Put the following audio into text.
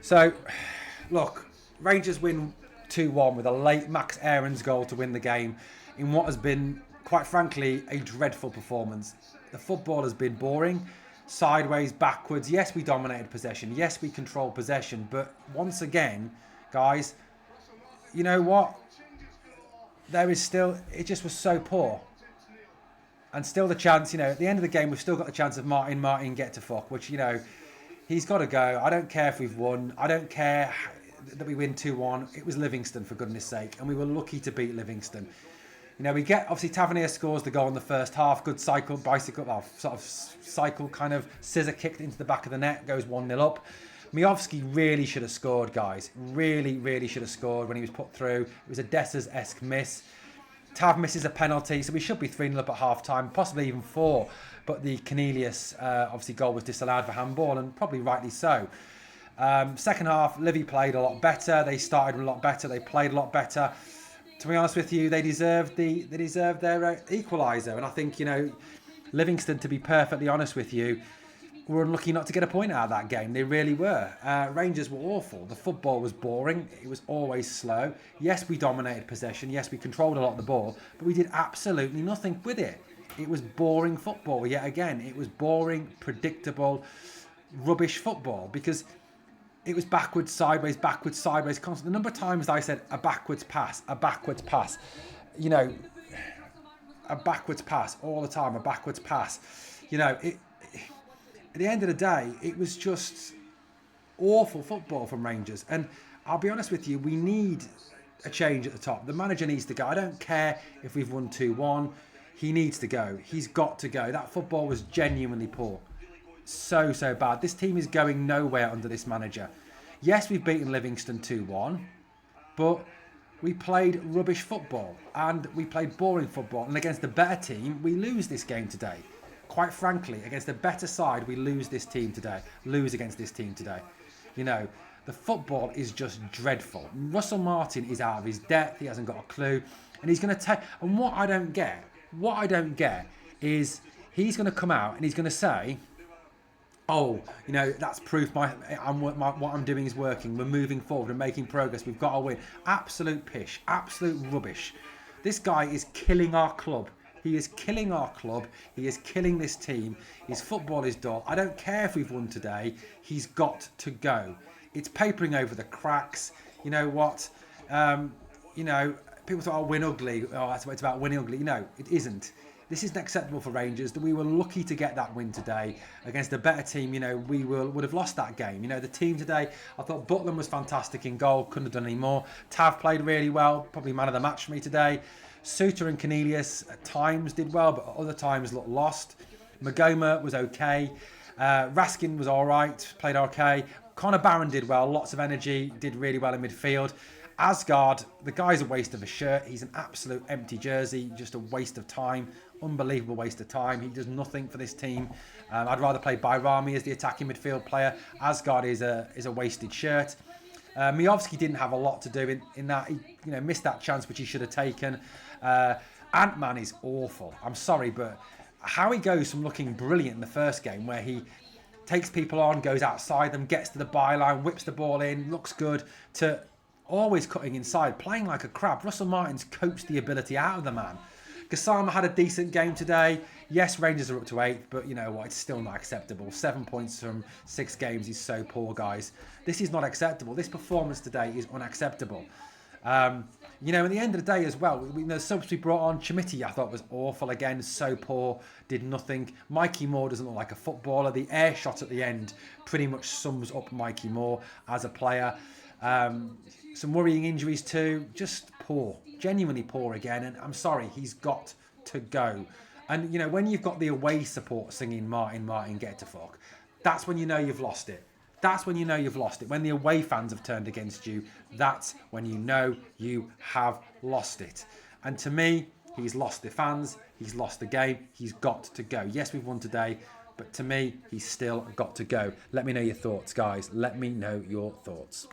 So, look, Rangers win 2-1 with a late Max Aarons goal to win the game in what has been, quite frankly, a dreadful performance. The football has been boring, sideways, backwards. Yes, we dominated possession. Yes, we controlled possession. But once again, guys, you know what? There is still, it just was so poor. And still the chance, at the end of the game, we've still got the chance of Martin get to fuck, which, he's got to go. I don't care if we've won. I don't care that we win 2-1. It was Livingston, for goodness sake, and we were lucky to beat Livingston. We get, obviously, Tavernier scores the goal in the first half. Good cycle kind of scissor kicked into the back of the net, goes 1-0 up. Miovski really should have scored, guys. Really, really should have scored when he was put through. It was a Dessers-esque miss. Tav misses a penalty, so we should be 3-0 up at half-time, possibly even 4. But the Cornelius, obviously, goal was disallowed for handball, and probably rightly so. Second half, Livy played a lot better. They started a lot better. They played a lot better. To be honest with you, they deserved their equaliser. And I think, Livingston, to be perfectly honest with you, were unlucky not to get a point out of that game. They really were. Rangers were awful. The football was boring. It was always slow. Yes, we dominated possession. Yes, we controlled a lot of the ball. But we did absolutely nothing with it. It was boring football yet again. It was boring, predictable, rubbish football. Because it was backwards, sideways, constant. The number of times I said a backwards pass, a backwards pass. A backwards pass all the time, a backwards pass. At the end of the day, it was just awful football from Rangers. And I'll be honest with you, we need a change at the top. The manager needs to go. I don't care if we've won 2-1. He needs to go. He's got to go. That football was genuinely poor. So bad. This team is going nowhere under this manager. Yes, we've beaten Livingston 2-1, but we played rubbish football and we played boring football. And against the better team, we lose this game today. Quite frankly, against a better side, we lose against this team today. The football is just dreadful. Russell Martin is out of his depth. He hasn't got a clue. And he's going to take... And what I don't get is he's going to come out and he's going to say, that's proof what I'm doing is working. We're moving forward and making progress. We've got to win. Absolute pish. Absolute rubbish. This guy is killing our club. He is killing our club. He is killing this team. His football is dull. I don't care if we've won today. He's got to go. It's papering over the cracks. You know what? People thought, win ugly. Oh, that's what it's about, winning ugly. No, it isn't. This isn't acceptable for Rangers. We were lucky to get that win today against a better team. We would have lost that game. The team today, I thought Butland was fantastic in goal. Couldn't have done any more. Tav played really well. Probably man of the match for me today. Suter and Cornelius at times did well, but other times looked lost. Magoma was okay. Raskin was all right, played okay. Connor Barron did well, lots of energy, did really well in midfield. Asgard, the guy's a waste of a shirt. He's an absolute empty jersey, just a waste of time. Unbelievable waste of time. He does nothing for this team. I'd rather play Bayrami as the attacking midfield player. Asgard is a wasted shirt. Miovski didn't have a lot to do in that. He missed that chance which he should have taken. Ant-Man is awful. I'm sorry, but how he goes from looking brilliant in the first game where he takes people on, goes outside them, gets to the byline, whips the ball in, looks good, to always cutting inside, playing like a crab. Russell Martin's coached the ability out of the man. Gassama had a decent game today. Yes, Rangers are up to 8th, but you know what? It's still not acceptable. 7 points from 6 games is so poor, guys. This is not acceptable. This performance today is unacceptable. At the end of the day as well, the subs we brought on, Chimiti, I thought was awful again, so poor, did nothing. Mikey Moore doesn't look like a footballer. The air shot at the end pretty much sums up Mikey Moore as a player. Some worrying injuries too, just poor, genuinely poor again. And I'm sorry, he's got to go. And, when you've got the away support singing Martin, get to fuck, that's when you know you've lost it. That's when you know you've lost it. When the away fans have turned against you, that's when you know you have lost it. And to me, he's lost the fans. He's lost the game. He's got to go. Yes, we've won today, but to me, he's still got to go. Let me know your thoughts, guys. Let me know your thoughts.